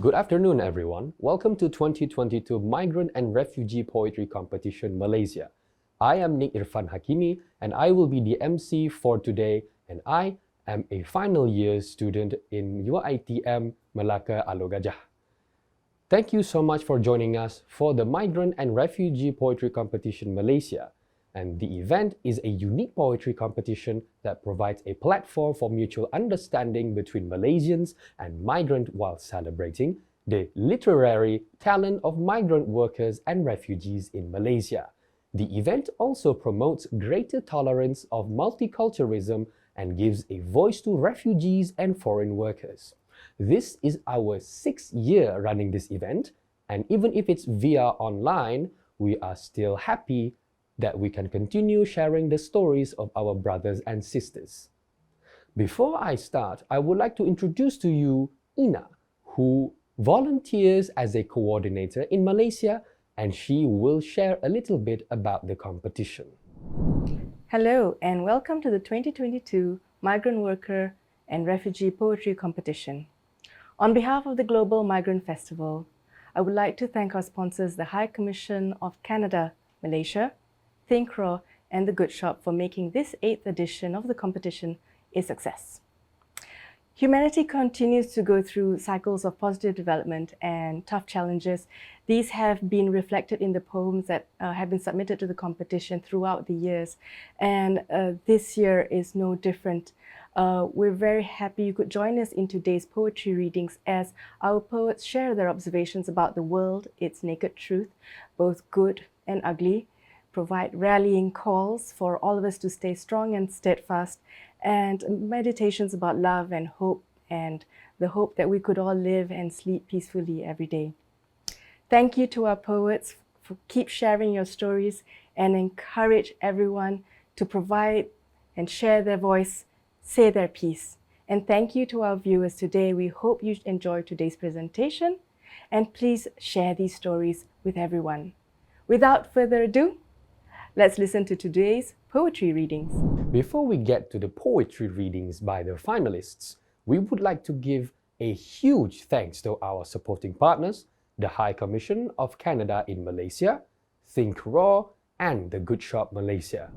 Good afternoon, everyone. Welcome to 2022 Migrant and Refugee Poetry Competition, Malaysia. I am Nick Irfan Hakimi, and I will be the MC for today, and I am a final year student in UITM Melaka Alok Gajah. Thank you so much for joining us for the Migrant and Refugee Poetry Competition, Malaysia. And the event is a unique poetry competition that provides a platform for mutual understanding between Malaysians and migrants while celebrating the literary talent of migrant workers and refugees in Malaysia. The event also promotes greater tolerance of multiculturalism and gives a voice to refugees and foreign workers. This is our 6th year running this event, and even if it's via online, we are still happy that we can continue sharing the stories of our brothers and sisters. Before I start, I would like to introduce to you Eena, who volunteers as a coordinator in Malaysia, and she will share a little bit about the competition. Hello and welcome to the 2022 Migrant Worker and Refugee Poetry Competition. On behalf of the Global Migrant Festival, I would like to thank our sponsors, the High Commission of Canada, Malaysia, Thinkraw, and the Good Shop for making this 8th edition of the competition a success. Humanity continues to go through cycles of positive development and tough challenges. These have been reflected in the poems that have been submitted to the competition throughout the years, and this year is no different. We're very happy you could join us in today's poetry readings as our poets share their observations about the world, its naked truth, both good and ugly, provide rallying calls for all of us to stay strong and steadfast, and meditations about love and hope, and the hope that we could all live and sleep peacefully every day. Thank you to our poets for keep sharing your stories and encourage everyone to provide and share their voice, say their piece. And thank you to our viewers today. We hope you enjoy today's presentation, and please share these stories with everyone. Without further ado, let's listen to today's poetry readings. Before we get to the poetry readings by the finalists, we would like to give a huge thanks to our supporting partners, the High Commission of Canada in Malaysia, Thinkraw, and the Good Shop Malaysia.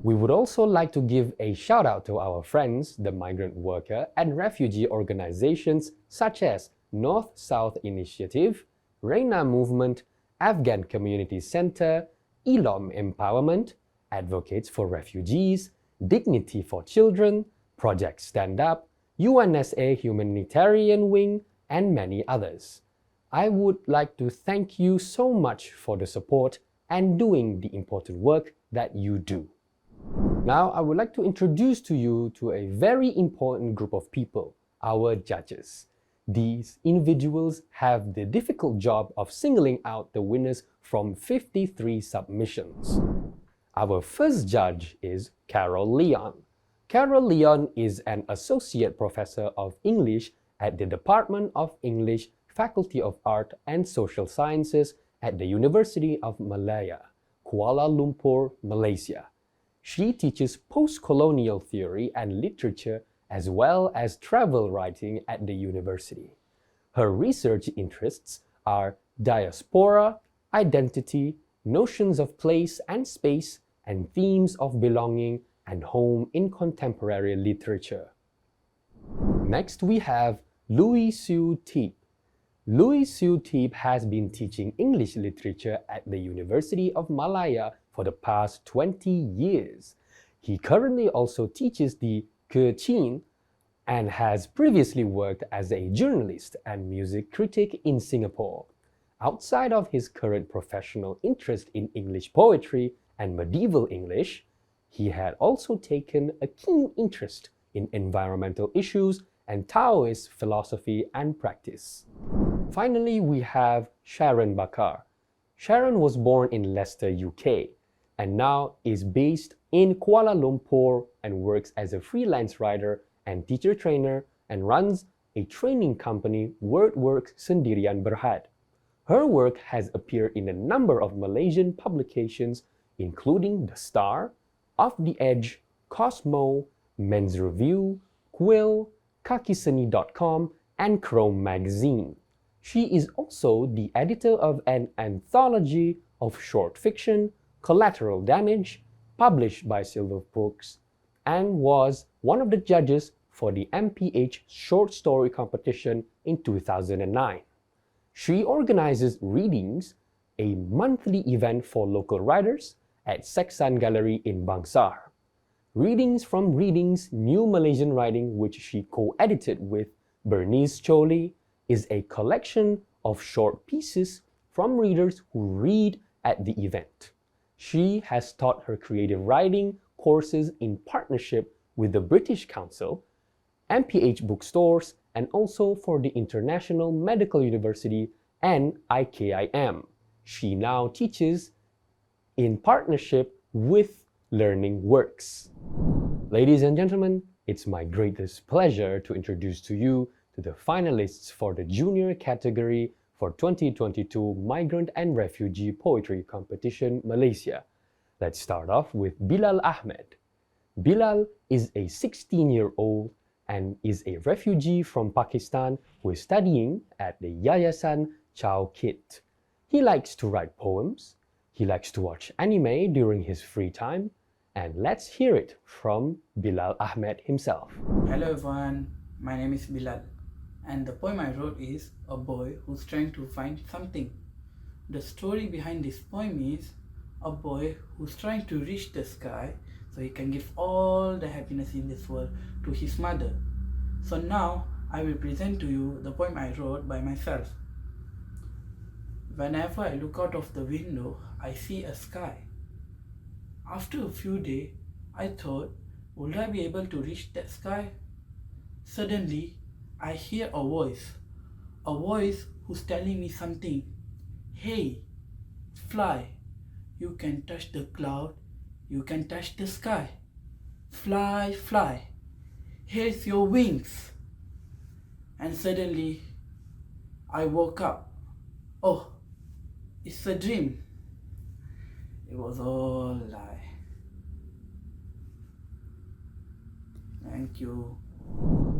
We would also like to give a shout out to our friends, the migrant worker and refugee organizations such as North-South Initiative, Reina Movement, Afghan Community Center, ELOM Empowerment, Advocates for Refugees, Dignity for Children, Project Stand Up, UNSA Humanitarian Wing, and many others. I would like to thank you so much for the support and doing the important work that you do. Now, I would like to introduce to you to a very important group of people, our judges. These individuals have the difficult job of singling out the winners from 53 submissions. Our first judge is Carol Leon. Carol Leon is an associate professor of English at the Department of English, Faculty of Art and Social Sciences at the University of Malaya, Kuala Lumpur, Malaysia. She teaches post-colonial theory and literature as well as travel writing at the university. Her research interests are diaspora, identity, notions of place and space, and themes of belonging and home in contemporary literature. Next, we have Louis Siew Teep. Louis Siew Teep has been teaching English literature at the University of Malaya for the past 20 years. He currently also teaches the Ke Chin and has previously worked as a journalist and music critic in Singapore. Outside of his current professional interest in English poetry and medieval English, he had also taken a keen interest in environmental issues and Taoist philosophy and practice. Finally, we have Sharon Bakar. Sharon was born in Leicester, UK, and now is based in Kuala Lumpur and works as a freelance writer and teacher trainer and runs a training company, WordWorks Sendirian Berhad. Her work has appeared in a number of Malaysian publications, including The Star, Off the Edge, Cosmo, Men's Review, Quill, Kakiseni.com, and Chrome magazine. She is also the editor of an anthology of short fiction, Collateral Damage, published by Silver Books, and was one of the judges for the MPH Short Story Competition in 2009. She organizes readings, a monthly event for local writers at Seksan Gallery in Bangsar. Readings from Readings New Malaysian Writing, which she co-edited with Bernice Choli, is a collection of short pieces from readers who read at the event. She has taught her creative writing courses in partnership with the British Council, MPH bookstores, and also for the International Medical University and IKIM. She now teaches in partnership with Learning Works. Ladies and gentlemen, it's my greatest pleasure to introduce to you to the finalists for the junior category for 2022 Migrant and Refugee Poetry Competition Malaysia. Let's start off with Bilal Ahmed. Bilal is a 16-year-old and is a refugee from Pakistan who is studying at the Yayasan Chow Kit. He likes to write poems, he likes to watch anime during his free time, and let's hear it from Bilal Ahmed himself. Hello everyone, my name is Bilal, and the poem I wrote is A Boy Who's Trying to Find Something. The story behind this poem is a boy who's trying to reach the sky so he can give all the happiness in this world to his mother. So now I will present to you the poem I wrote by myself. Whenever I look out of the window, I see a sky. After a few days, I thought, would I be able to reach that sky? Suddenly, I hear a voice who's telling me something. Hey, fly, you can touch the cloud, you can touch the sky. Fly, fly, here's your wings. And suddenly, I woke up. Oh, it's a dream. It was all a lie. Thank you.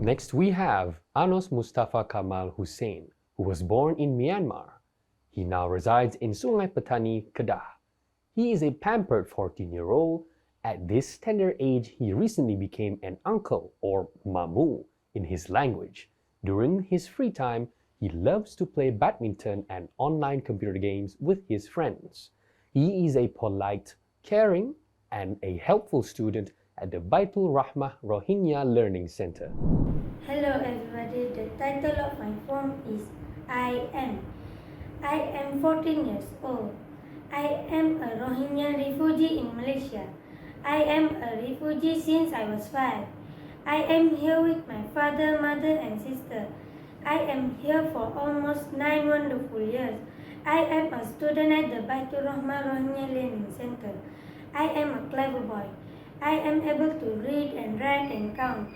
Next we have Alok Mustafa Kamal Hussein, who was born in Myanmar. He now resides in Sungai Petani, Kedah. He is a pampered 14-year-old. At this tender age, he recently became an uncle or mamu in his language. During his free time, he loves to play badminton and online computer games with his friends. He is a polite, caring, and a helpful student at the Baitul Rahmah Rohingya Learning Center. Hello everybody, the title of my poem is I Am. I am 14 years old. I am a Rohingya refugee in Malaysia. I am a refugee since I was 5. I am here with my father, mother and sister. I am here for almost 9 wonderful years. I am a student at the Baitul Rahmah Rohingya Learning Center. I am a clever boy. I am able to read and write and count.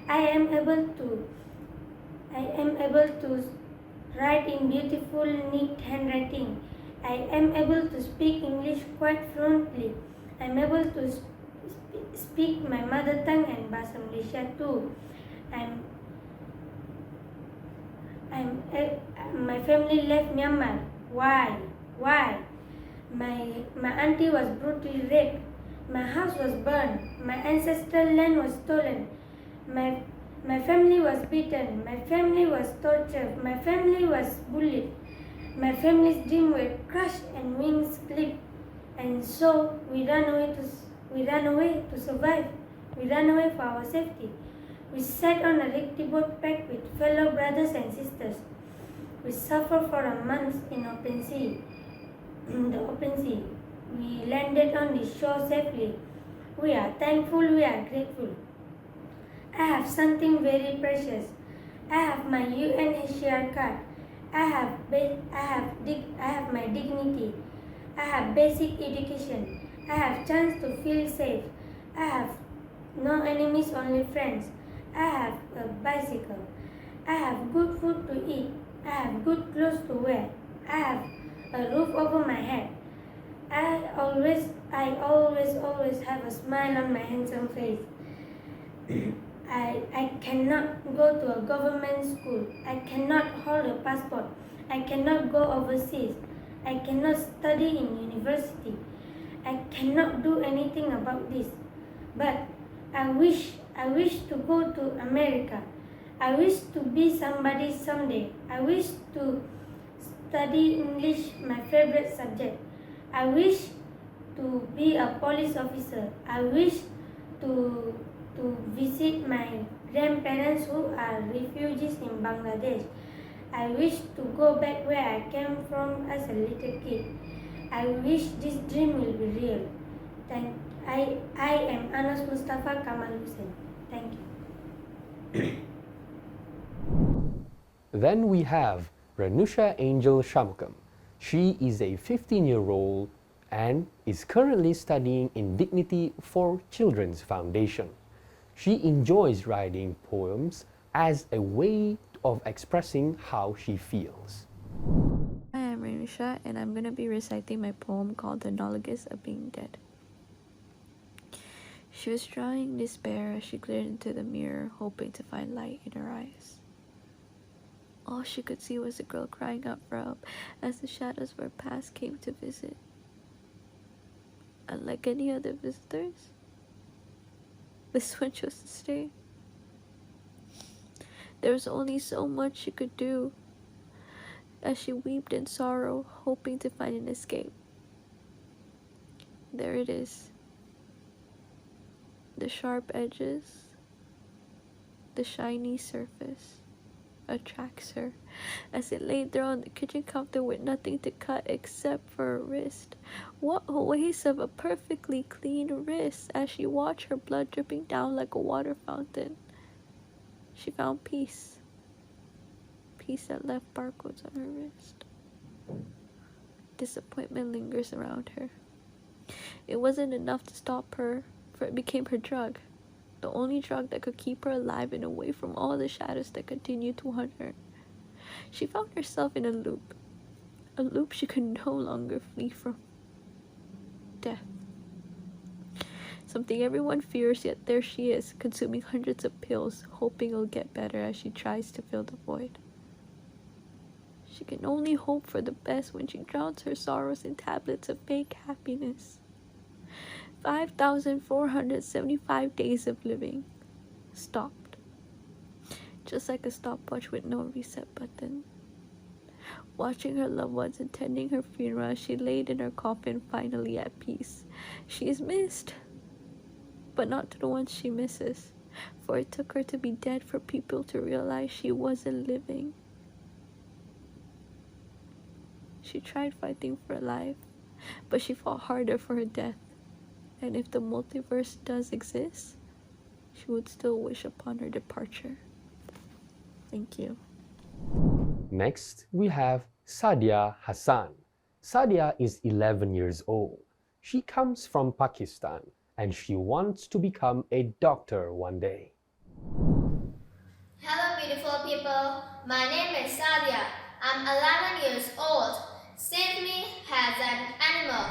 I am able to write in beautiful, neat handwriting. I am able to speak English quite fluently. I am able to speak my mother tongue and Bahasa Malaysia too. My family left Myanmar. Why? My auntie was brutally raped. My house was burned. My ancestral land was stolen. My family was beaten. My family was tortured. My family was bullied. My family's dreams were crushed and wings clipped. And so we ran away to survive. We ran away for our safety. We sat on a rickety boat packed with fellow brothers and sisters. We suffered for a month in the open sea. We landed on the shore safely. We are thankful, we are grateful. I have something very precious. I have my UNHCR card. I have my dignity. I have basic education. I have chance to feel safe. I have no enemies, only friends. I have a bicycle. I have good food to eat. I have good clothes to wear. I have a roof over my head. I always have a smile on my handsome face. I cannot go to a government school. I cannot hold a passport. I cannot go overseas. I cannot study in university. I cannot do anything about this. But I wish to go to America. I wish to be somebody someday. I wish to study English, my favorite subject. I wish to be a police officer. I wish to visit my grandparents who are refugees in Bangladesh. I wish to go back where I came from as a little kid. I wish this dream will be real. I am Alok Mustafa Kamal Hussein. Thank you. Then we have Ranusha Angel Shamukam. She is a 15-year-old and is currently studying in Dignity for Children's Foundation. She enjoys writing poems as a way of expressing how she feels. Hi, I'm Ranusha, and I'm going to be reciting my poem called The Nologus of Being Dead. She was drawing despair as she glared into the mirror, hoping to find light in her eyes. All she could see was a girl crying out for help as the shadows of her past came to visit. Unlike any other visitors, this one chose to stay. There was only so much she could do as she wept in sorrow, hoping to find an escape. There it is. The sharp edges, the shiny surface attracts her as it laid there on the kitchen counter with nothing to cut except for her wrist. What a waste of a perfectly clean wrist as she watched her blood dripping down like a water fountain. She found peace. Peace that left barcodes on her wrist. Disappointment lingers around her. It wasn't enough to stop her, for it became her drug. The only drug that could keep her alive and away from all the shadows that continued to haunt her. She found herself in a loop she could no longer flee from. Death. Something everyone fears, yet there she is, consuming hundreds of pills, hoping it'll get better as she tries to fill the void. She can only hope for the best when she drowns her sorrows in tablets of fake happiness. 5,475 days of living stopped, just like a stopwatch with no reset button. Watching her loved ones attending her funeral as she laid in her coffin, finally at peace. She is missed, but not to the ones she misses, for it took her to be dead for people to realize she wasn't living. She tried fighting for life, but she fought harder for her death. And if the multiverse does exist, she would still wish upon her departure. Thank you. Next, we have Sadia Hassan. Sadia is 11 years old. She comes from Pakistan and she wants to become a doctor one day. Hello beautiful people, my name is Sadia. I'm 11 years old. Save me as an animal.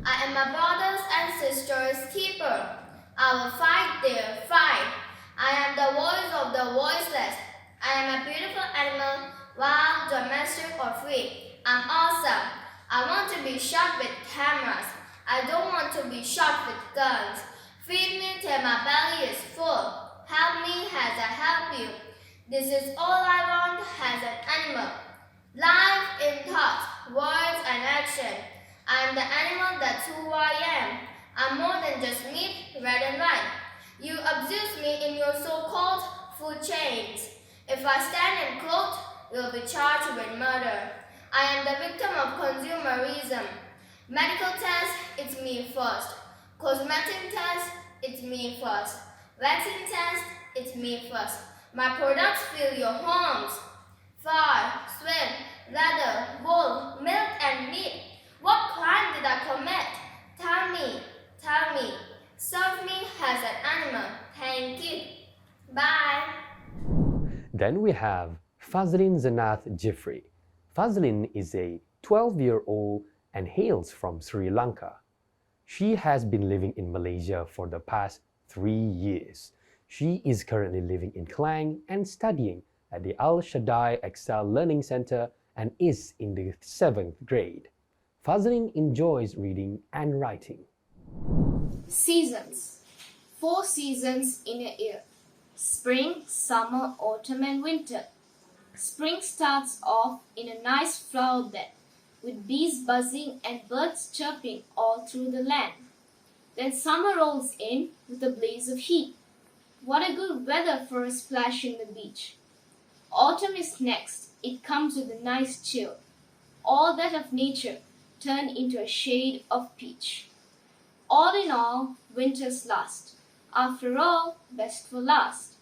I am my brothers and sisters' keeper. I will fight their fight. I am the voice of the voiceless. I am a beautiful animal, wild, domestic or free. I'm awesome. I want to be shot with cameras. I don't want to be shot with guns. Feed me till my belly is full. Help me as I help you. This is all I want as an animal. Life in thoughts, words and action. I am the animal, that's who I am. I'm more than just meat, red and white. You abuse me in your so-called food chains. If I stand and clothed, you'll be charged with murder. I am the victim of consumerism. Medical test, it's me first. Cosmetic test, it's me first. Vaccine test, it's me first. My products fill your homes. Fur, sweat, leather, wool, milk and meat. What crime did I commit? Tell me. Serve me as an animal. Thank you. Bye. Then we have Fazrine Zeenath Jeffrey. Fazrine is a 12-year-old and hails from Sri Lanka. She has been living in Malaysia for the past 3 years. She is currently living in Klang and studying at the Al Shaddai Excel Learning Center and is in the 7th grade. Fazrine enjoys reading and writing. Seasons. 4 seasons in a year. Spring, summer, autumn and winter. Spring starts off in a nice flower bed, with bees buzzing and birds chirping all through the land. Then summer rolls in with a blaze of heat. What a good weather for a splash in the beach. Autumn is next. It comes with a nice chill. All that of nature turned into a shade of peach. All in all, winter's last. After all, best for last.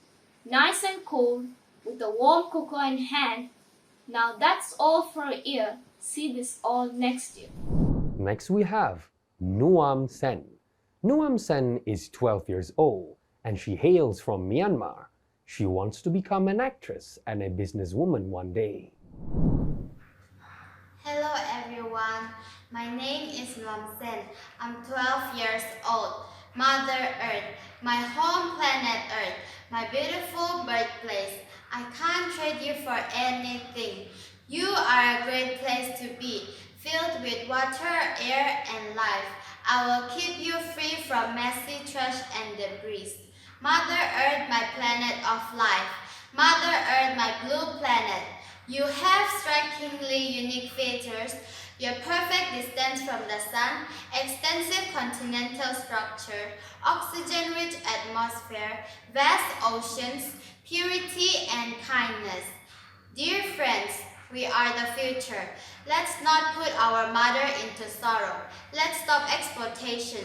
Nice and cold, with a warm cocoa in hand. Now that's all for a year. See this all next year. Next we have Nuam Sen. Nuam Sen is 12 years old and she hails from Myanmar. She wants to become an actress and a businesswoman one day. Hello everyone, my name is Nuam Sen. I'm 12 years old. Mother Earth, my home planet Earth, my beautiful birthplace. I can't trade you for anything. You are a great place to be, filled with water, air and life. I will keep you free from messy trash and debris. Mother Earth, my planet of life. Mother Earth, my blue planet. You have strikingly unique features. Your perfect distance from the sun, extensive continental structure, oxygen-rich atmosphere, vast oceans, purity and kindness. Dear friends, we are the future. Let's not put our mother into sorrow. Let's stop exploitation.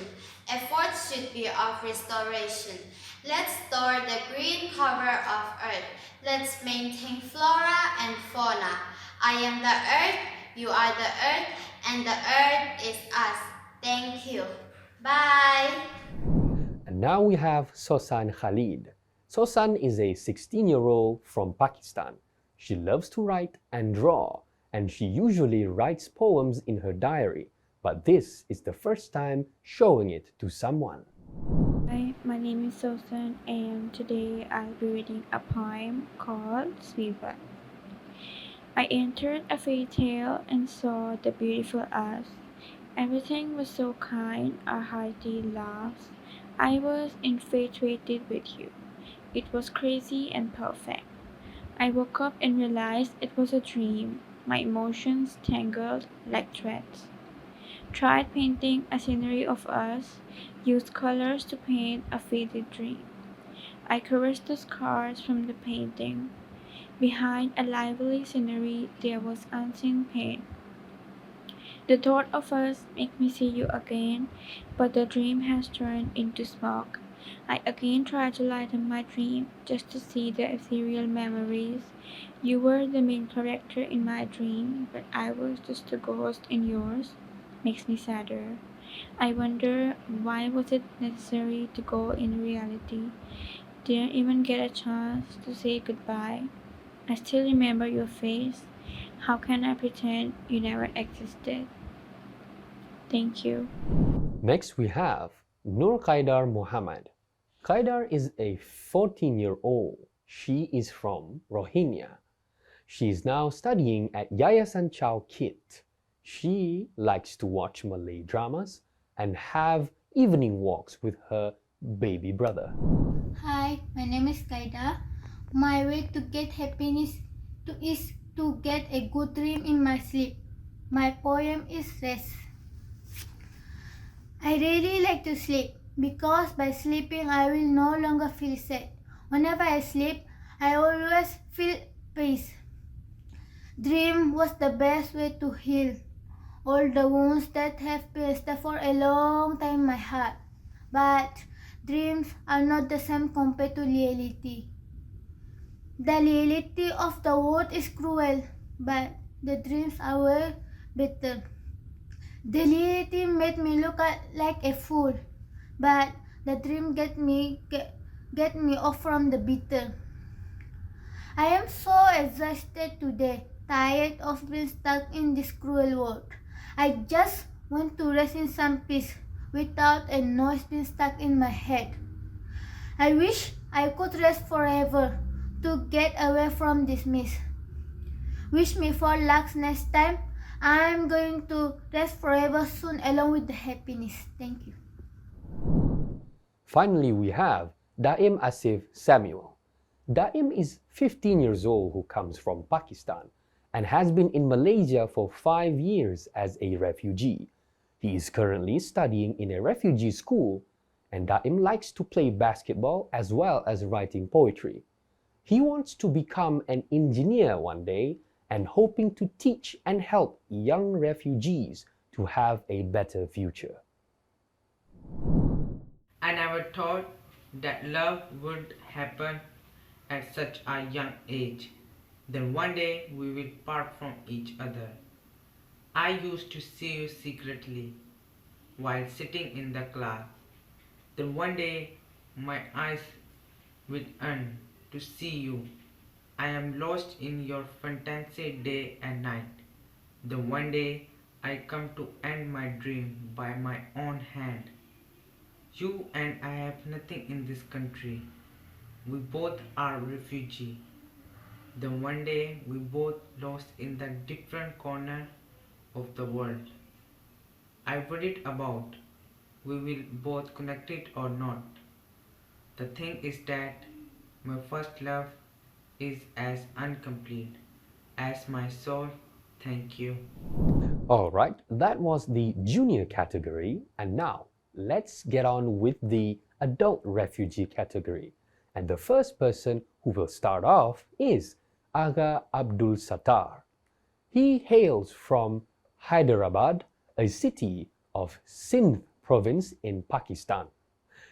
Efforts should be of restoration. Let's store the green cover of Earth. Let's maintain flora and fauna. I am the Earth, you are the Earth, and the Earth is us. Thank you. Bye. And now we have Sosa Khalid. Sosa is a 16-year-old from Pakistan. She loves to write and draw, and she usually writes poems in her diary, but this is the first time showing it to someone. Hi, my name is Sosa and today I'll be reading a poem called Shivaji. I entered a fairy tale and saw the beautiful us. Everything was so kind, our hearty laughs. I was infatuated with you. It was crazy and perfect. I woke up and realized it was a dream, my emotions tangled like threads. Tried painting a scenery of us, used colors to paint a faded dream. I caressed the scars from the painting. Behind a lively scenery there was unseen pain. The thought of us makes me see you again, but the dream has turned into smoke. I again tried to lighten my dream, just to see the ethereal memories. You were the main character in my dream, but I was just a ghost in yours. Makes me sadder. I wonder, why was it necessary to go in reality? Didn't even get a chance to say goodbye. I still remember your face. How can I pretend you never existed? Thank you. Next we have Nur Qadir Muhammad. Qadir is a 14-year-old. She is from Rohingya. She is now studying at Yayasan Chow Kit. She likes to watch Malay dramas and have evening walks with her baby brother. Hi, my name is Kaida. My way to get happiness is to get a good dream in my sleep. My poem is Rest. I really like to sleep because by sleeping I will no longer feel sad. Whenever I sleep, I always feel peace. Dream was the best way to heal all the wounds that have been there for a long time in my heart. But dreams are not the same compared to reality. The reality of the world is cruel, but the dreams are way better. The reality made me look like a fool, but the dream get me off from the bitter. I am so exhausted today, tired of being stuck in this cruel world. I just want to rest in some peace without a noise being stuck in my head. I wish I could rest forever to get away from this mist. Wish me for luck next time. I am going to rest forever soon along with the happiness. Thank you. Finally, we have Daim Asif Samuel. Daim is 15 years old who comes from Pakistan and has been in Malaysia for 5 years as a refugee. He is currently studying in a refugee school, and Daim likes to play basketball as well as writing poetry. He wants to become an engineer one day and hoping to teach and help young refugees to have a better future. I never thought that love would happen at such a young age. Then one day we will part from each other. I used to see you secretly while sitting in the class. Then one day my eyes will yearn to see you. I am lost in your fantasy day and night. Then one day I come to end my dream by my own hand. You and I have nothing in this country. We both are refugees. Then one day we both lost in the different corner of the world. I worried about we will both connected or not. The thing is that my first love is as incomplete as my soul. Thank you. Alright, that was the junior category, and now let's get on with the adult refugee category. And the first person who will start off is AGA Abdul Sattar. He hails from Hyderabad, a city of Sindh province in Pakistan.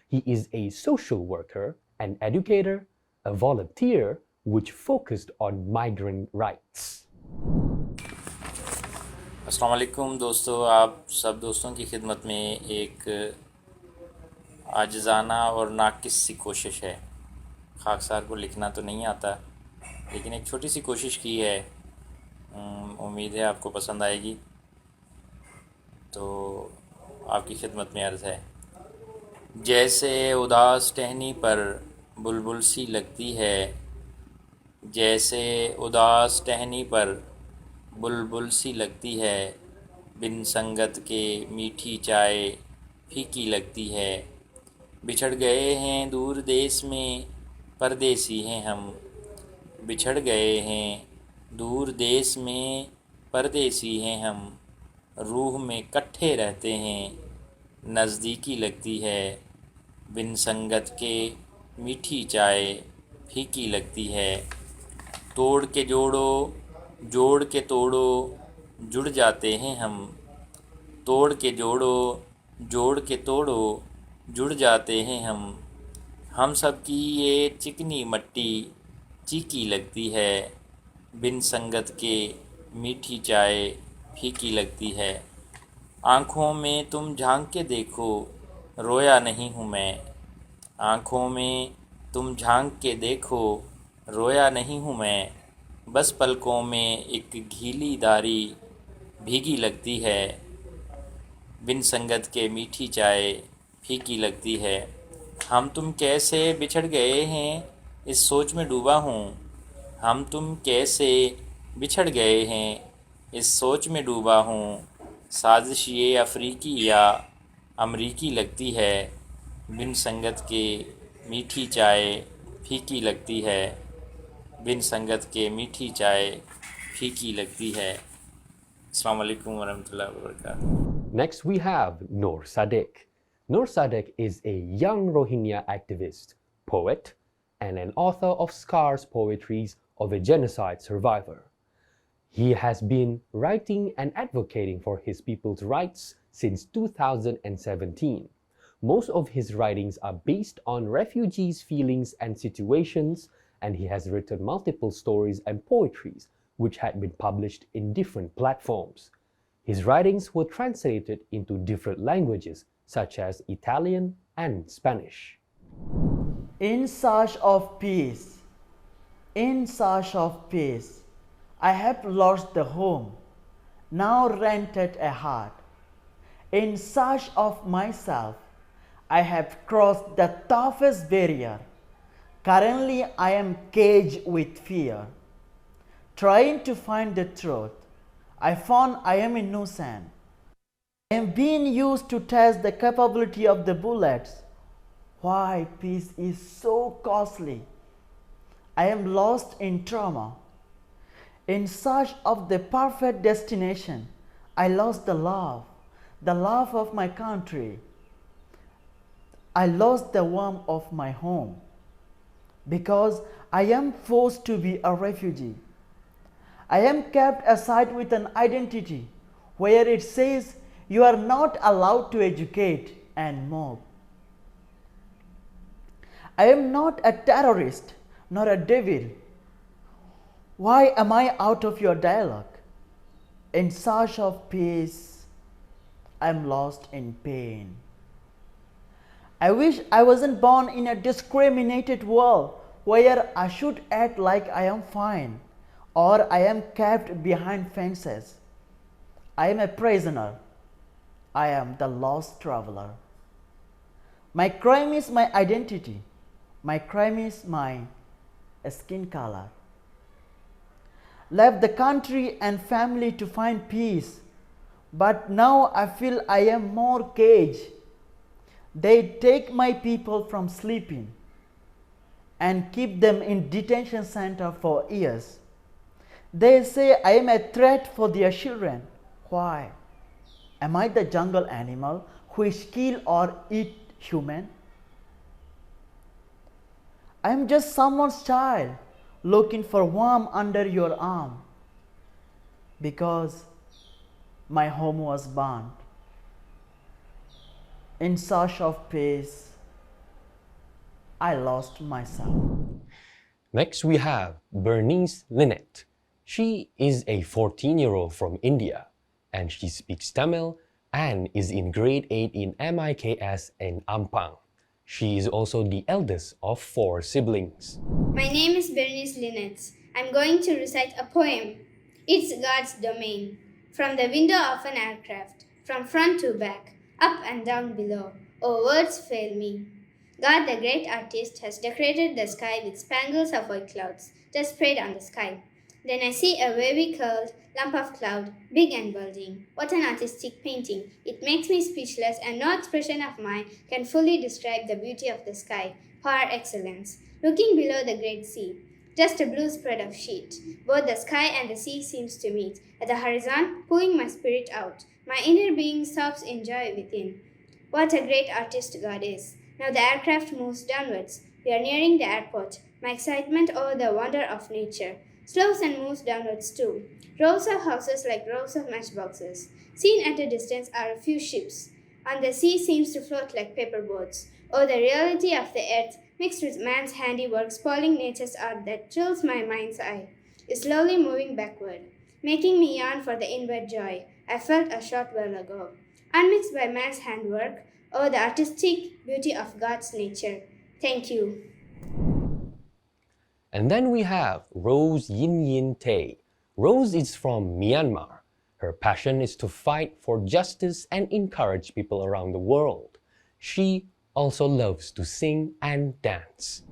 He is a social worker, an educator, a volunteer which focused on migrant rights. अस्सलाम वालेकुम दोस्तों, आप सब दोस्तों की खिदमत में एक आजिज़ाना और नाकिस सी कोशिश है। खाकसार को लिखना तो नहीं आता, लेकिन एक छोटी सी कोशिश की है। उम्मीद है आपको पसंद आएगी। तो आपकी खिदमत में अर्ज़ है। जैसे उदास टहनी पर बुलबुल सी लगती है, जैसे उदास टहनी पर बुलबुल सी लगती है, बिन संगत के मीठी चाय फीकी लगती है। बिछड़ गए हैं दूर देश में, परदेसी हैं हम। बिछड़ गए हैं दूर देश में, परदेसी हैं हम। रूह में इकट्ठे रहते हैं, नज़दीकी लगती है। बिन संगत के मीठी चाय फीकी लगती है। तोड़ के जोड़ो, जोड़ के तोड़ो, जुड़ जाते हैं हम। तोड़ के जोड़ो, जोड़ के तोड़ो, जुड़ जाते हैं हम सब की ये चिकनी मट्टी चीकी लगती है। बिन संगत के मीठी चाय फीकी लगती है। आँखों में तुम झांक के देखो, रोया नहीं हूँ मैं। आँखों में तुम झांक के देखो, रोया नहीं हूँ मैं। बस पलकों में एक गीली दारी भीगी लगती है। बिन संगत के मीठी चाय फीकी लगती है। हम तुम कैसे बिछड़ गए हैं, इस सोच में डूबा हूँ। हम तुम कैसे बिछड़ गए हैं, इस सोच में डूबा हूँ। साजिश ये अफ्रीकी या अमरीकी लगती है। बिन संगत के मीठी चाय फीकी लगती है। बिन संगत के मीठी चाय फीकी लगती है। अस्सलाम वालेकुम वरहमतुल्लाहि वबरकातुहू। Next we have Nur Sadek. Nur Sadek is a young Rohingya activist, poet, and an author of scarce poetries of a genocide survivor. He has been writing and advocating for his people's rights since 2017. Most of his writings are based on refugees' feelings and situations, and he has written multiple stories and poetries which had been published in different platforms. His writings were translated into different languages such as Italian and Spanish. In search of peace, in search of peace, I have lost the home, now rented a heart. In search of myself, I have crossed the toughest barrier. Currently, I am caged with fear. trying to find the truth. I found I am innocent. I am being used to test the capability of the bullets. Why peace is so costly? I am lost in trauma. In search of the perfect destination, I lost the love of my country. I lost the warmth of my home because I am forced to be a refugee. I am kept aside with an identity where it says you are not allowed to educate and move. I am not a terrorist nor a devil. Why am I out of your dialogue? In search of peace, I am lost in pain. I wish I wasn't born in a discriminated world where I should act like I am fine or I am kept behind fences. I am a prisoner. I am the lost traveler. My crime is my identity. My crime is my skin color. Left the country and family to find peace, but now I feel I am more caged. They take my people from sleeping and keep them in detention center for years. They say I am a threat for their children. Why? Am I the jungle animal which kill or eat human? I am just someone's child looking for warmth under your arm because my home was burned. In search of peace, I lost myself. Next, we have Bernice Lynette. She is a 14-year-old from India, and she speaks Tamil and is in grade 8 in MIKS in Ampang. She is also the eldest of 4 siblings. My name is Bernice Lynette. I'm going to recite a poem. It's God's domain. From the window of an aircraft, from front to back, up and down below, oh words fail me. God the great artist has decorated the sky with spangles of white clouds just spread on the sky. Then I see a wavy curled lump of cloud, big and bulging. What an artistic painting. It makes me speechless and no expression of mine can fully describe the beauty of the sky, par excellence. Looking below the great sea, just a blue spread of sheet. Both the sky and the sea seems to meet. At the horizon, pulling my spirit out. My inner being sobs in joy within. What a great artist God is. Now the aircraft moves downwards. We are nearing the airport. My excitement over the wonder of nature. Slows and moves downwards too. Rows of houses like rows of matchboxes. Seen at a distance are a few ships. On the sea seems to float like paper boats. Oh, the reality of the earth, mixed with man's handiwork, spoiling nature's art that thrills my mind's eye, is slowly moving backward, making me yearn for the inward joy I felt a short while ago. Unmixed by man's handwork, oh, the artistic beauty of God's nature. Thank you. And then we have Rose Yin Yin Tay. Rose is from Myanmar. Her passion is to fight for justice and encourage people around the world. She also loves to sing and dance.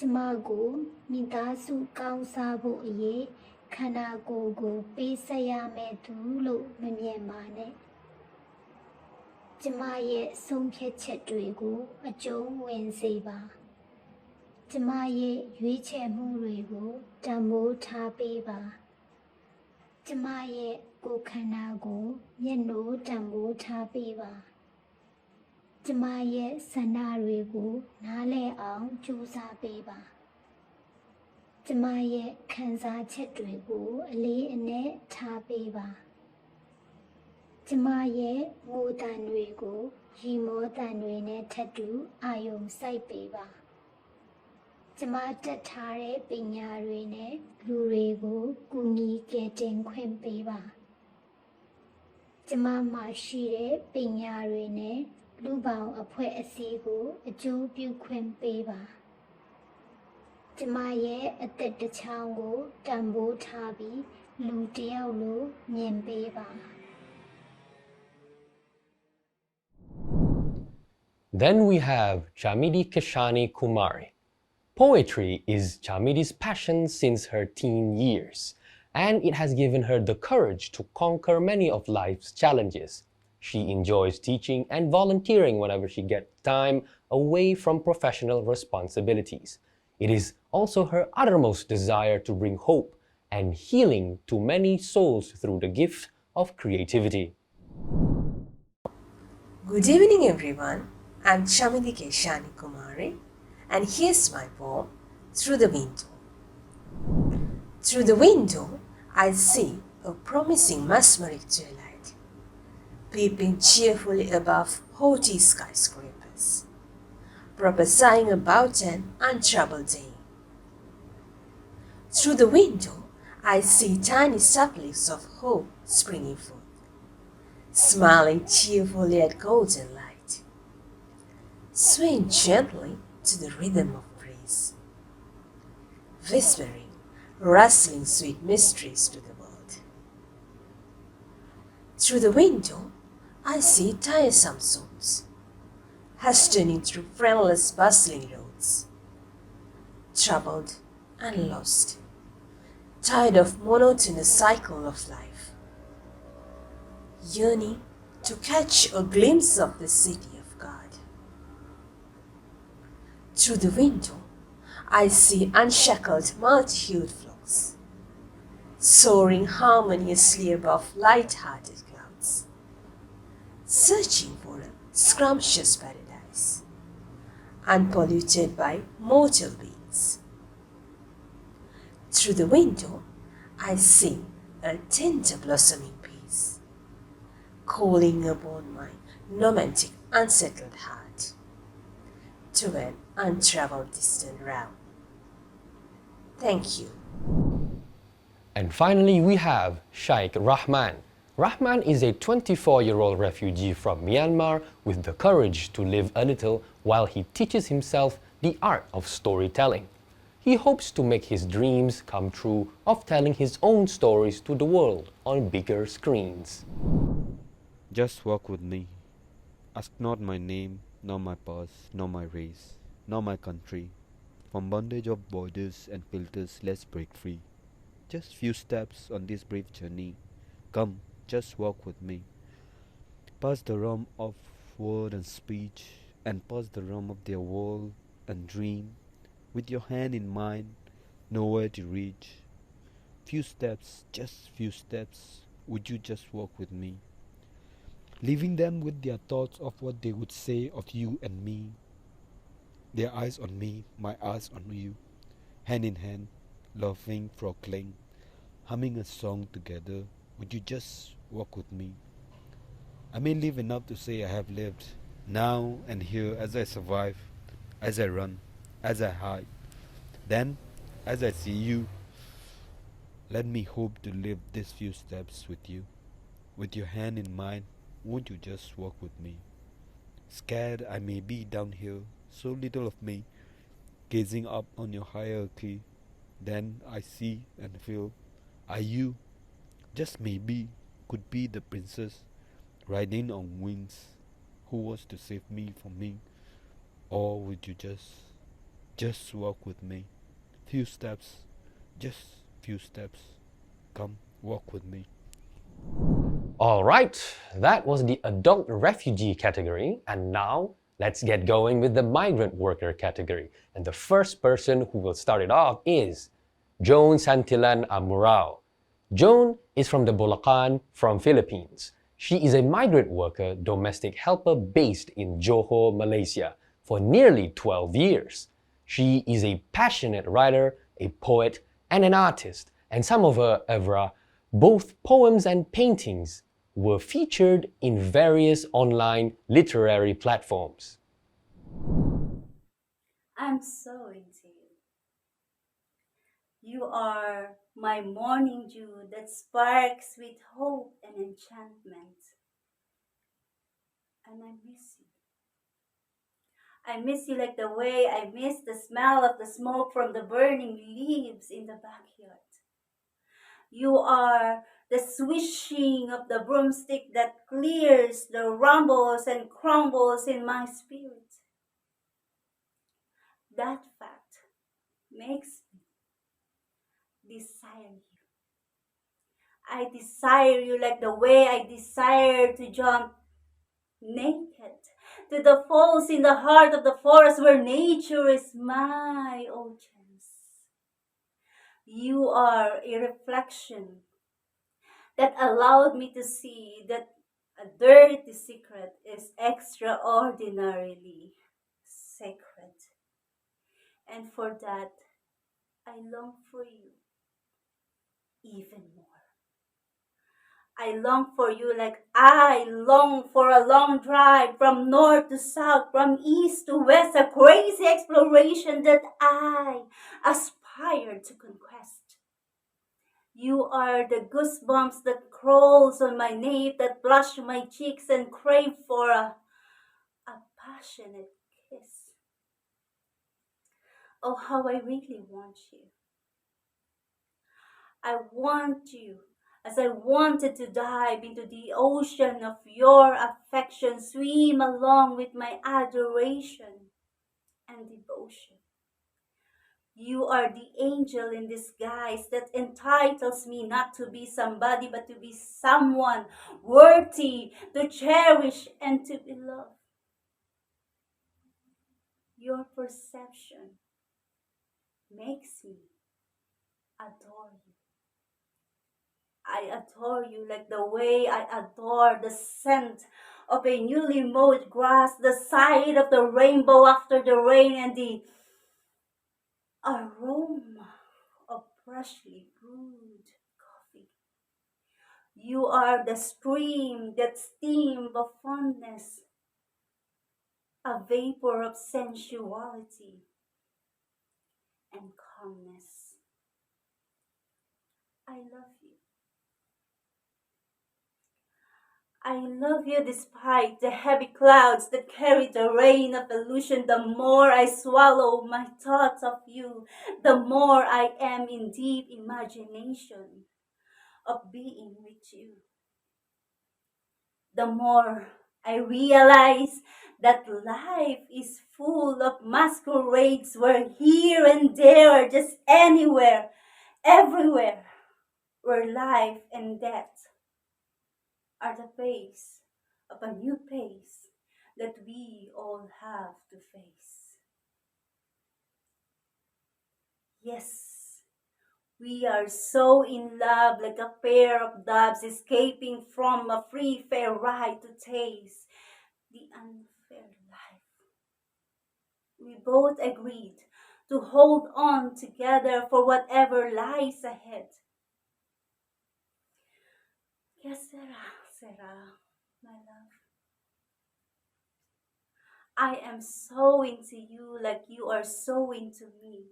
ကျမကိုမိသားစုကောင်းစားဖို့အရေးခန္ဓာကိုယ်ကိုပေးဆက်ရမယ်သူလို့မမြင်ပါနဲ့ကျမရဲ့ဆုံးဖြတ်ချက်တွေကိုအကျုံးဝင်စေပါကျမရဲ့ရွေးချယ်မှုတွေကိုတန်ဖိုးထားပေးပါကျမရဲ့ကိုယ်ခန္ဓာကိုမျက်နှိုးတန်ဖိုးထားပေးပါကျမရဲ့ဆန္ဒတွေကိုနားလည်အောင်ကြိုးစားပေးပါကျမရဲ့ခံစားချက်တွေကိုအလေးအနက်ထားပေးပါကျမရဲ့ငိုတန်တွေကိုရီမောတန်တွေနဲ့ထပ်တူအာယုံစိုက်ပေးပါကျမတက်ထားတဲ့ပညာတွေနဲ့လူတွေကိုကူညီကယ်တင်ခွင့်ပေးပါကျမမှာရှိတဲ့ပညာတွေနဲ့လူပေါင်းအဖွဲ့အစည်းကိုအကျိုးပြုခွင့်ပေးပါကျမရဲ့အသက်တစ်ချောင်းကိုတန်ဖိုးထားပြီးလူတစ်ယောက်လိုမြင်ပေးပါ Then we have Chamidi Keshani Kumari. Poetry is Chamidi's passion since her teen years, and it has given her the courage to conquer many of life's challenges. She enjoys teaching and volunteering whenever she gets time away from professional responsibilities. It is also her uttermost desire to bring hope and healing to many souls through the gift of creativity. Good evening, everyone. I'm Chamidi Keshani Kumari, and here's my poem, Through the Window. Through the window, I see a promising mesmeric daylight, peeping cheerfully above haughty skyscrapers, prophesying about an untroubled day. Through the window, I see tiny saplings of hope springing forth, smiling cheerfully at golden light, swaying gently to the rhythm of breeze, whispering, rustling sweet mysteries to the world. Through the window, I see tiresome souls, hastening through friendless bustling roads, troubled and lost, tired of monotonous cycle of life, yearning to catch a glimpse of the city of God. Through the window, I see unshackled multi-hued flocks, soaring harmoniously above light-hearted clouds, searching for a scrumptious paradise, unpolluted by mortal beings. Through the window, I see a tender blossoming peace, calling upon my romantic, unsettled heart to an untraveled distant realm. Thank you. And finally, we have Sheikh Rahman. Rahman is a 24-year-old refugee from Myanmar with the courage to live a little while he teaches himself the art of storytelling. He hopes to make his dreams come true of telling his own stories to the world on bigger screens. Just walk with me. Ask not my name, nor my past, nor my race, nor my country. From bondage of borders and filters, let's break free. Just few steps on this brave journey. Come, just walk with me. Pass the realm of word and speech, and pass the realm of their world and dream. With your hand in mine, nowhere to reach. Few steps, just few steps, would you just walk with me? Leaving them with their thoughts of what they would say of you and me. Their eyes on me, my eyes on you, hand in hand, laughing, proclaim, humming a song together. Would you just walk with me? I may live enough to say I have lived, now and here as I survive, as I run, as I hide. Then, as I see you, let me hope to live these few steps with you. With your hand in mine, won't you just walk with me? Scared I may be down here, so little of me, gazing up on your hierarchy. Then I see and feel, are you, just maybe, could be the princess riding on wings, who was to save me from me? Or would you just Just walk with me. Few steps. Just few steps. Come, walk with me. All right, that was the adult refugee category, and now let's get going with the migrant worker category. And the first person who will start it off is Joan Santillan Amurao. Joan is from the Bulacan from Philippines. She is a migrant worker, domestic helper based in Johor, Malaysia for nearly 12 years. She is a passionate writer, a poet, and an artist, and some of her oeuvre, both poems and paintings, were featured in various online literary platforms. I'm so into you. You are my morning dew that sparks with hope and enchantment. And I miss you. I miss you like the way I miss the smell of the smoke from the burning leaves in the backyard. You are the swishing of the broomstick that clears the rumbles and crumbles in my spirit. That fact makes me desire you. I desire you like the way I desire to jump naked to the falls in the heart of the forest where nature is my oceans. You are a reflection that allowed me to see that a dirty secret is extraordinarily sacred. And for that, I long for you even more. I long for you like I long for a long drive from north to south, from east to west, a crazy exploration that I aspire to conquest. You are the goosebumps that crawls on my nape, that blush my cheeks and crave for a passionate kiss. Oh, how I really want you. I want you as I wanted to dive into the ocean of your affection, swim along with my adoration and devotion. You are the angel in disguise that entitles me not to be somebody but to be someone worthy to cherish and to be loved. Your perception makes me adore you. I adore you like the way I adore the scent of a newly mowed grass, the sight of the rainbow after the rain, and the aroma of freshly brewed coffee. You are the stream that steam of fondness, a vapor of sensuality and calmness. I love you. I love you despite the heavy clouds that carry the rain of illusion. The more I swallow my thoughts of you, the more I am in deep imagination of being with you. The more I realize that life is full of masquerades where here and there, just anywhere, everywhere, where life and death are the face of a new pace that we all have to face. Yes, we are so in love like a pair of doves escaping from a free fair ride to taste the unfair life. We both agreed to hold on together for whatever lies ahead. Que será, my love. I am so into you like you are so into me.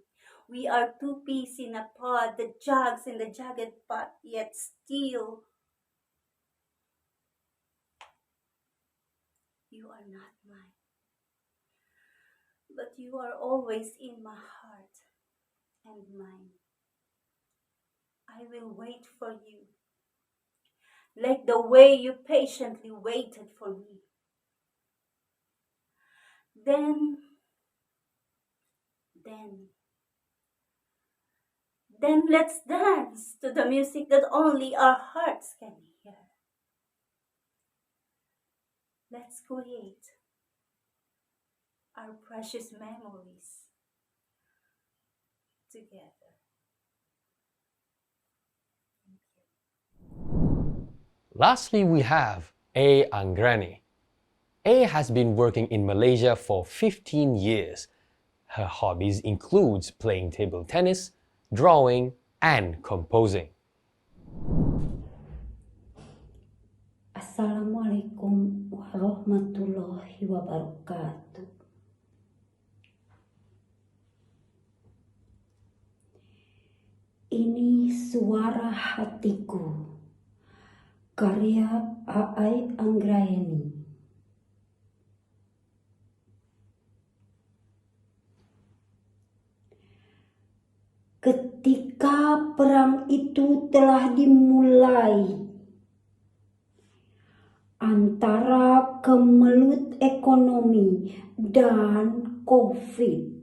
We are two peas in a pod, the jugs in the jagged pot, yet still you are not mine. But you are always in my heart and mine. I will wait for you, like the way you patiently waited for me. Then let's dance to the music that only our hearts can hear. Let's create our precious memories together. Lastly, we have A. Anggrani. A has been working in Malaysia for 15 years. Her hobbies includes playing table tennis, drawing, and composing. Assalamualaikum warahmatullahi wabarakatuh. Ini suara hatiku, karya A.I. Anggrani. Ketika perang itu telah dimulai antara kemelut ekonomi dan COVID,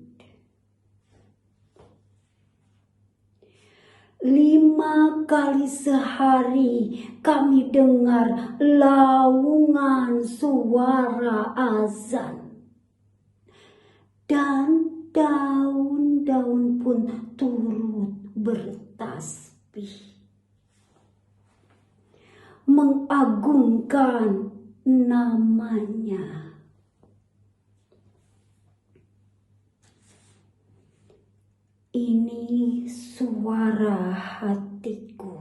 5 kali sehari kami dengar laungan suara azan dan daun-daun pun turut bertasbih mengagungkan namanya. Ini suara hatiku.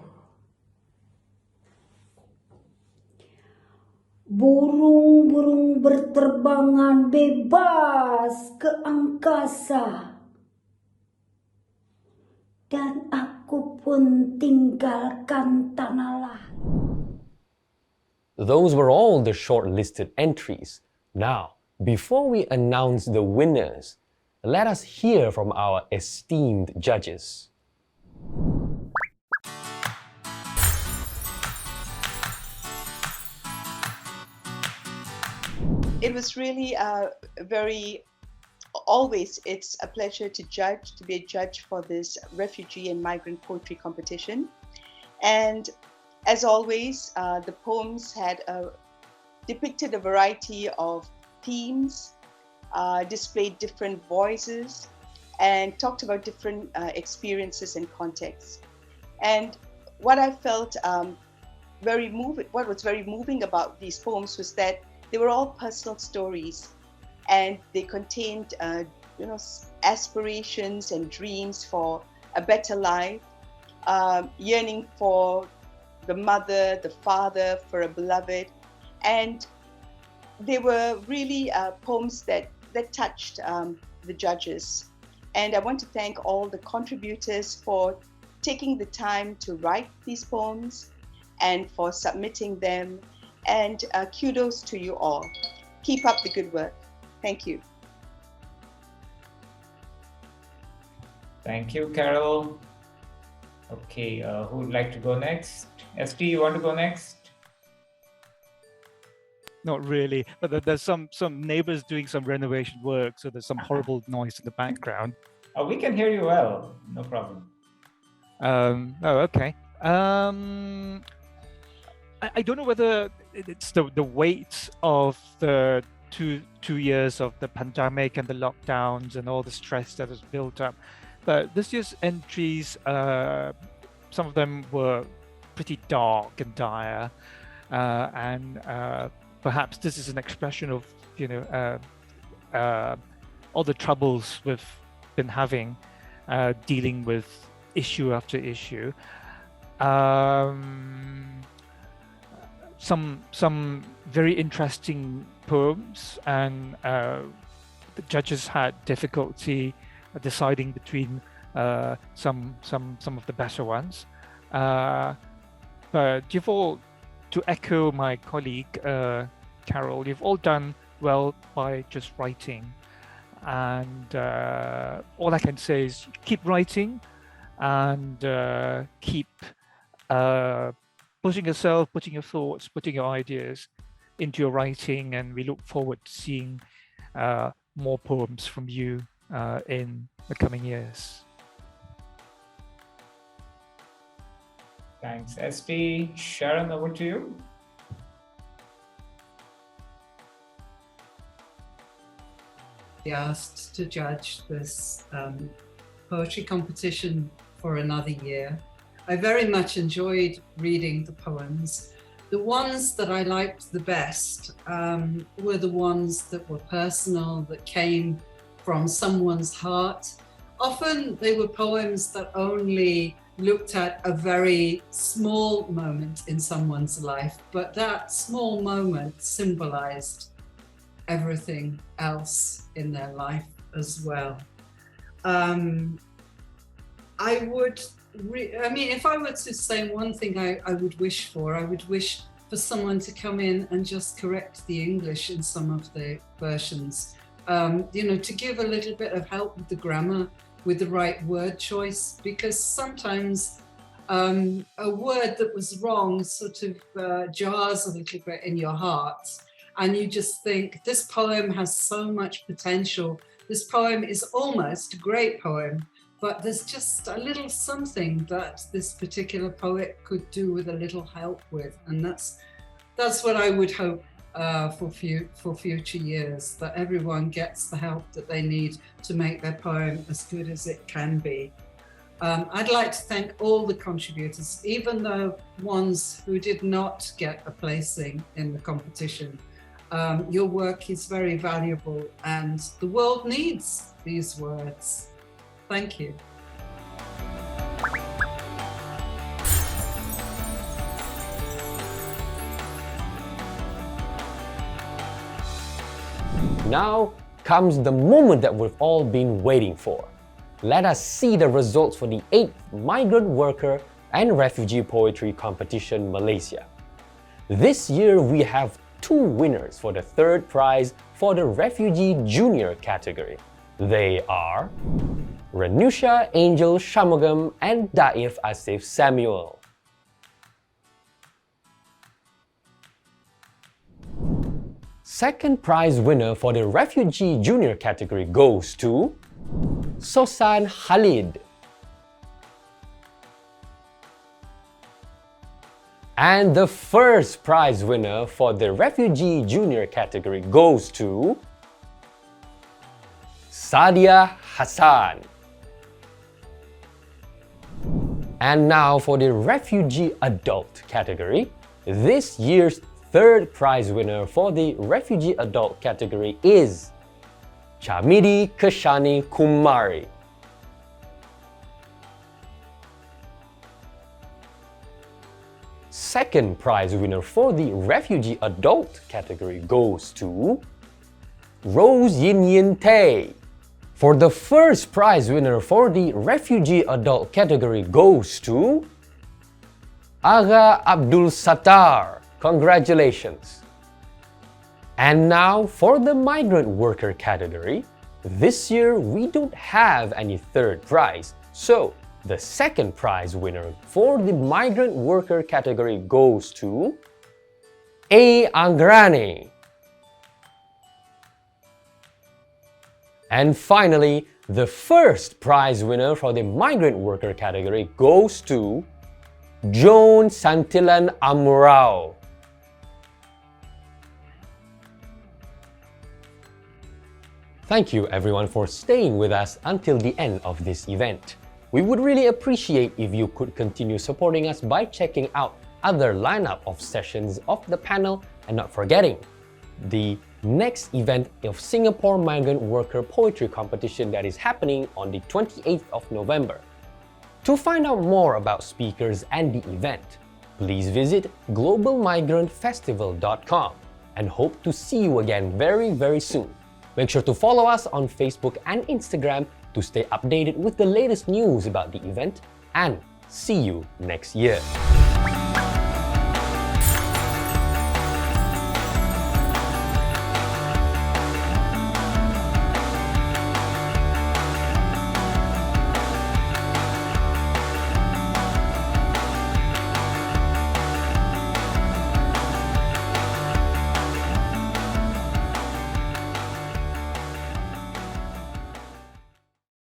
Burung-burung berterbangan bebas ke angkasa. Dan aku pun tinggalkan tanah lahir. Those were all the shortlisted entries. Now, before we announce the winners, let us hear from our esteemed judges. It was really always it's a pleasure to be a judge for this refugee and migrant poetry competition. And as always, the poems had depicted a variety of themes, displayed different voices, and talked about different experiences and contexts. And what I felt what was very moving about these poems was that they were all personal stories, and they contained, aspirations and dreams for a better life, yearning for the mother, the father, for a beloved, and they were really poems that touched the judges. And I want to thank all the contributors for taking the time to write these poems and for submitting them. And kudos to you all. Keep up the good work. Thank you. Thank you, Carol. Okay, who would like to go next? ST, you want to go next? Not really, but there's some neighbors doing some renovation work, so there's some horrible noise in the background. Oh, we can hear you well. No problem. Okay. I don't know whether it's the weight of the two years of the pandemic and the lockdowns and all the stress that has built up, but this year's entries, some of them were pretty dark and dire, and perhaps this is an expression of all the troubles we've been having dealing with issue after issue. Some very interesting poems, and the judges had difficulty deciding between some of the better ones. But you've all, to echo my colleague Carol, you've all done well by just writing, and all I can say is keep writing and keep putting yourself, putting your thoughts, putting your ideas into your writing, and we look forward to seeing more poems from you in the coming years. Thanks, SP. Sharon, over to you. Asked to judge this poetry competition for another year. I very much enjoyed reading the poems. The ones that I liked the best were the ones that were personal, that came from someone's heart. Often they were poems that only looked at a very small moment in someone's life, but that small moment symbolized everything else in their life as well. If I were to say one thing I would wish for, I would wish for someone to come in and just correct the English in some of the versions. To give a little bit of help with the grammar, with the right word choice, because sometimes a word that was wrong sort of jars a little bit in your heart. And you just think, this poem has so much potential. This poem is almost a great poem, but there's just a little something that this particular poet could do with a little help with. And that's what I would hope for future years, that everyone gets the help that they need to make their poem as good as it can be. I'd like to thank all the contributors, even though ones who did not get a placing in the competition. Your work is very valuable and the world needs these words. Thank you. Now comes the moment that we've all been waiting for. Let us see the results for the 8th Migrant Worker and Refugee Poetry Competition Malaysia. This year we have 2 winners for the 3rd prize for the Refugee Junior category. They are Renusha Angel Shamugam and Daif Asif Samuel. Second prize winner for the Refugee Junior category goes to Sosa Khalid. And the first prize winner for the Refugee Junior category goes to Sadia Hassan. And now for the Refugee Adult category, this year's 3rd prize winner for the Refugee Adult category is Chamidi Kashani Kumari. Second prize winner for the Refugee Adult category goes to Rose Yin Yin Tay. For the first prize winner for the Refugee Adult category goes to AGA Abdul Sattar. Congratulations! And now for the Migrant Worker category, this year we don't have any 3rd prize, so the 2nd prize winner for the Migrant Worker category goes to A. Angrane. And finally, the 1st prize winner for the Migrant Worker category goes to Joan Santilan Amurao. Thank you everyone for staying with us until the end of this event. We would really appreciate if you could continue supporting us by checking out other lineup of sessions of the panel and not forgetting the next event of Singapore Migrant Worker Poetry Competition that is happening on the 28th of November. To find out more about speakers and the event, please visit globalmigrantfestival.com and hope to see you again very soon. Make sure to follow us on Facebook and Instagram to stay updated with the latest news about the event, and see you next year.